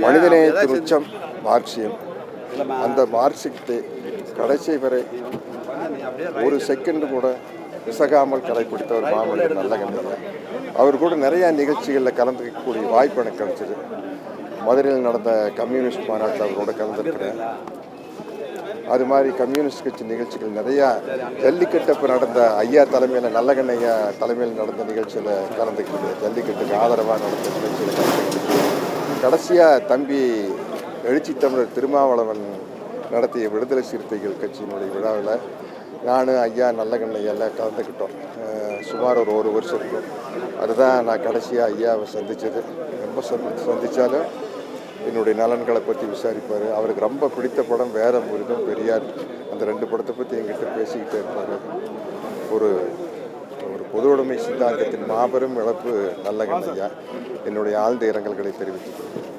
மனிதநேயத்தின் உச்சம் மார்க்சியம். அந்த மார்க்சியத்தை கடைசி வரை ஒரு செகண்ட் கூட விசகாமல் கடைப்பிடித்த ஒரு மாமனிதர் நல்லகண்ணையா. அவர் கூட நிறையா நிகழ்ச்சிகளில் கலந்துக்கக்கூடிய வாய்ப்பு எனக்கு கிடைச்சிது. மதுரையில் நடந்த கம்யூனிஸ்ட் மாநாட்டில் அவரோட கலந்துருக்கிறேன். அது மாதிரி கம்யூனிஸ்ட் கட்சி நிகழ்ச்சிகள் நிறையா, ஜல்லிக்கட்டப்போ நடந்த ஐயா தலைமையில் நல்லகண்ணையா தலைமையில் நடந்த நிகழ்ச்சியில் கலந்துக்கிட்டு, ஜல்லிக்கட்டுக்கு ஆதரவாக நடந்த நிகழ்ச்சியில் கலந்துக்கிட்டு, கடைசியாக தம்பி எழுச்சி தமிழர் திருமாவளவன் நடத்திய விடுதலை சிறுத்தைகள் கட்சியினுடைய விழாவில் நான் ஐயா நல்லகண்ணையெல்லாம் கலந்துக்கிட்டோம். சுமார் ஒரு வருஷம் இருக்கும். அதுதான் நான் கடைசியாக ஐயாவை சந்தித்தது. ரொம்ப சந்தித்தாலும் என்னுடைய நலன்களை பற்றி விசாரிப்பார். அவருக்கு ரொம்ப பிடித்த படம் வேற முருகன் பெரியார். அந்த 2 படத்தை பற்றி என்கிட்ட பேசிக்கிட்டே இருப்பார். ஒரு ஒரு பொது உடைமை சித்தாந்தத்தின் மாபெரும் இழப்பு நல்லகண்ணையா. என்னுடைய ஆழ்ந்த இரங்கல்களை தெரிவித்துக் கொள்கிறேன்.